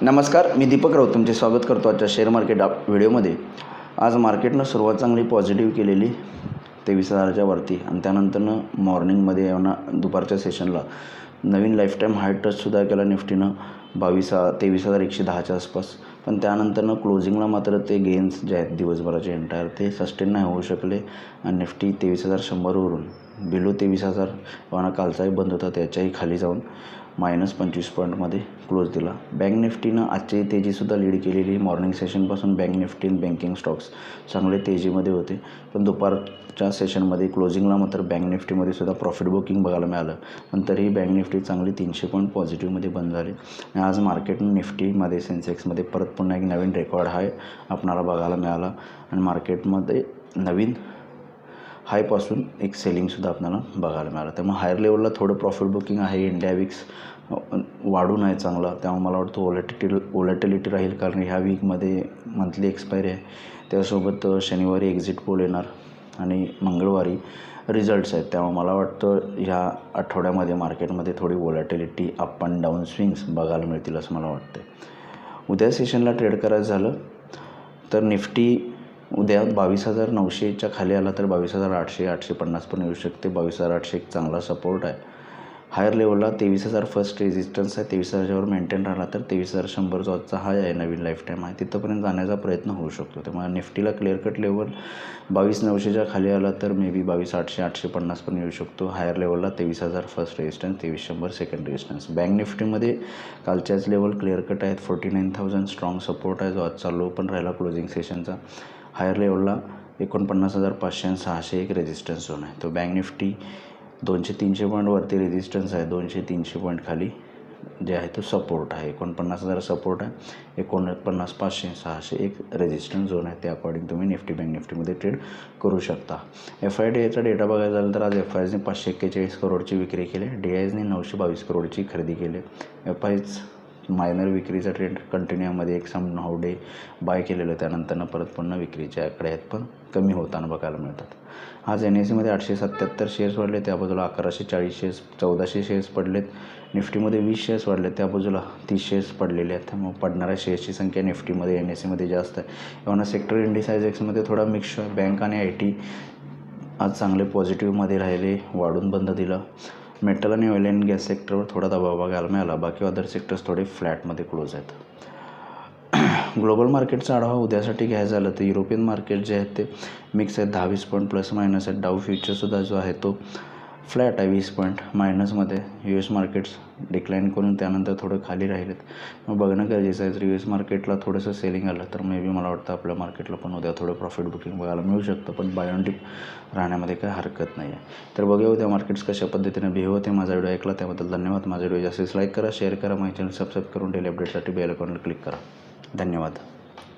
नमस्कार, मी दीपक राऊत तुमचे स्वागत करतो आजच्या शेअर मार्केट व्हिडिओमध्ये. आज मार्केटनं सुरुवात चांगली पॉझिटिव्ह केलेली 23,000च्या वरती आणि त्यानंतरनं मॉर्निंगमध्ये दुपारच्या सेशनला नवीन लाईफ टाईम हाय टचसुद्धा केला निफ्टीनं 23,110च्या आसपास. पण त्यानंतरनं क्लोजिंगला मात्र ते गेन्स जे आहेत दिवसभराचे एंटायर ते सस्टेन नाही होऊ शकले आणि निफ्टी 23,100वरून बिलो 23,000 कालचाही बंद होता त्याच्याही खाली जाऊन -25 पॉईंटमध्ये क्लोज दिला. बँक निफ्टीनं आजची तेजीसुद्धा लीड केलेली. मॉर्निंग सेशनपासून बँक निफ्टी आणि बँकिंग स्टॉक्स चांगले तेजीमध्ये होते, पण दुपारच्या सेशनमध्ये क्लोजिंगला मात्र बँक निफ्टीमध्ये सुद्धा प्रॉफिट बुकिंग बघायला मिळालं. पण तरीही बँक निफ्टी चांगली 300 पॉईंट पॉझिटिव्हमध्ये बंद झाली आणि आज मार्केटनं निफ्टीमध्ये सेन्सेक्समध्ये परत पुन्हा एक नवीन रेकॉर्ड हाय आपणाला बघायला मिळाला आणि मार्केटमध्ये नवीन हायपासून एक सेलिंगसुद्धा आपल्याला बघायला मिळालं. त्यामुळे हायर लेवलला थोडं प्रॉफिट बुकिंग आहे. इंडिया विक्स वाढून आहे चांगला, त्यामुळे मला वाटतं वोलॅटिलिटी राहील, कारण ह्या वीकमध्ये मंथली एक्सपायरी आहे. त्यासोबत शनिवारी एक्झिट पोल येणार आणि मंगळवारी रिझल्ट्स आहेत. त्यामुळे मला वाटतं ह्या आठवड्यामध्ये मार्केटमध्ये थोडी volatility up and down swings बघायला मिळतील असं मला वाटतं. उद्या सेशनला ट्रेड करायचं झालं तर निफ्टी उद्या 22,900च्या खाली आला तर 22,800 850 पण येऊ शकते. 22,800 एक चांगला सपोर्ट आहे. हायर लेवलला 23,000 फर्स्ट रेजिस्टन्स आहे. 23,000वर मेंटेन राहिला तर 23,100 जो आजचा हाय आहे नवीन लाईफ टाईम आहे तिथंपर्यंत जाण्याचा प्रयत्न होऊ शकतो. त्यामुळे निफ्टीला क्लिअर कट लेवल 22,900च्या खाली आला तर मे बी 22,800 850 पण येऊ शकतो. हायर लेवलला 23,000 first resistance, 23,100 second resistance. Bank निफ्टीमध्ये कालच्याच लेवल क्लिअर कट आहेत. 49,000 स्ट्रॉंग सपोर्ट आहे जो आजचा लो पण राहिला क्लोजिंग सेशनचा. हायर लेवलला 49,500 आणि 600 एक रेजिस्टन्स झोन आहे. तो बँक निफ्टी 200-300 पॉईंटवरती रेजिस्टन्स आहे. 200-300 पॉईंट खाली जे आहे तो सपोर्ट आहे. 49,000 सपोर्ट आहे. 49,500 600 एक रेजिस्टन्स झोन आहे. त्या अकॉर्डिंग तुम्ही निफ्टी बँक निफ्टीमध्ये ट्रेड करू शकता. FIDIचा डेटा बघायचा झाला तर आज FISने 541 करोडची विक्री केली. DISने 922 करोडची खरेदी केली. FIS मायनर विक्रीचा ट्रेंड कंटिन्यूमध्ये एक सम डे बाय केलेलं, त्यानंतरनं परत पुन्हा विक्रीच्या आकडे आहेत पण कमी होताना बघायला मिळतात. आज NSEमध्ये 877 शेअर्स वाढले, त्या बाजूला 1140 शेअर्स 1400 शेअर्स पडलेत. निफ्टीमध्ये 20 शेअर्स वाढले, त्या बाजूला 30 शेअर्स पडलेले आहेत. त्यामुळे पडणाऱ्या शेअर्सची संख्या निफ्टीमध्ये NSEमध्ये जास्त आहे. एवढा सेक्टर इंडिसायझेक्समध्ये थोडा मिक्स आहे. बँक आणि IT आज चांगले पॉझिटिव्हमध्ये राहिले, वाढून बंद दिलं. मेटल आणि ऑइल अँड गॅस सेक्टरवर थोडा दबाव बघायला मिळाला. बाकी अदर सेक्टर्स थोडे फ्लॅटमध्ये क्लोज आहेत. ग्लोबल मार्केटचा आढावा उद्यासाठी घ्यायचा झालं तर युरोपियन मार्केट जे आहेत ते मिक्स आहेत. 10-20 पॉईंट प्लस मायनस आहेत. डाऊ फ्युचरसुद्धा जो आहे तो फ्लॅट आहे 20 पॉईंट मायनसमध्ये. US मार्केट्स डिक्लाईन करून त्यानंतर थोडं खाली राहिलेत. मग बघणं गरजेचं आहे. जर US मार्केटला थोडंसं सेलिंग आलं तर मे बी मला वाटतं आपल्या मार्केटला पण उद्या थोडं प्रॉफिट बुकिंग बघायला मिळू शकतं, पण बाय ऑन डिप राहण्यामध्ये काही हरकत नाही आहे. तर बघूया उद्या मार्केट्स कशा पद्धतीने बिहेव होते. माझा व्हिडिओ ऐकला त्याबद्दल धन्यवाद. माझा व्हिडिओ जास्तीत लाईक करा, शेअर करा, माझ्या चॅनल सबस्क्राईब करून डेली अपडेटसाठी बेल आयकॉनवर क्लिक करा. धन्यवाद.